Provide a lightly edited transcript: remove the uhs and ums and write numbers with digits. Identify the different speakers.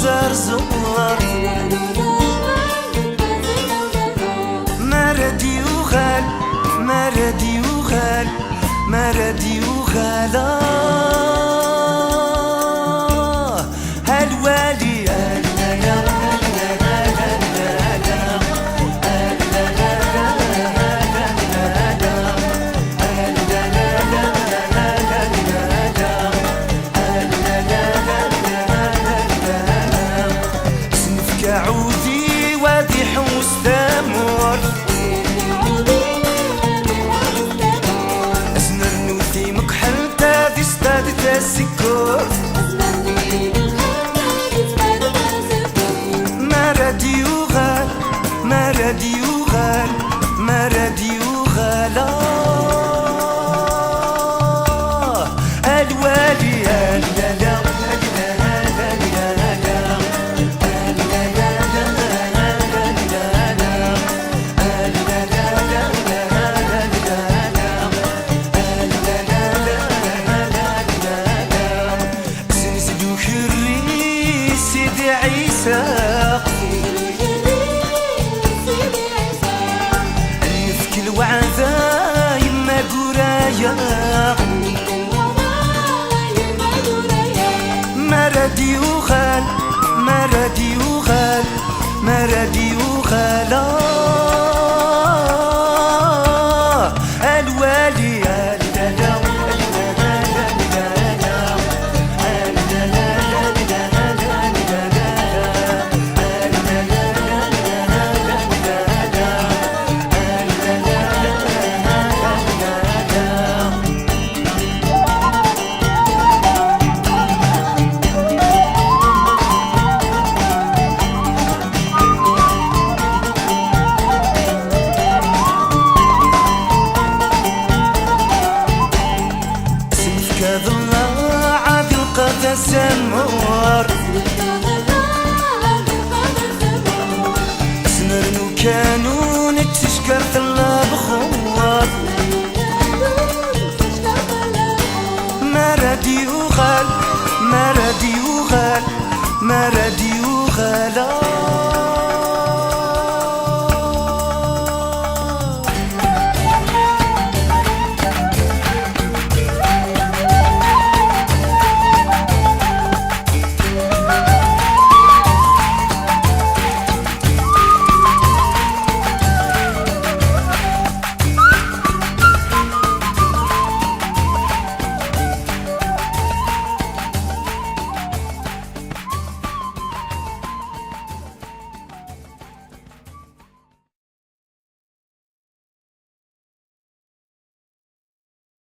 Speaker 1: زرزور مردي وغال مردي وغال مردي وغالا هالوالي عودي وادي حوس تامور أسنر نوثي مكحل تادي ستاد تاسكور مردي وغال مردي وغال مردي وغالا الوالي اللا نفك الوعذا يما قرايا مردي وغال مردي وغال مردي وغالا الوالي سمور سنرنو كانون تشكر ثلا بخور مردي وغال مردي وغال مردي وغالا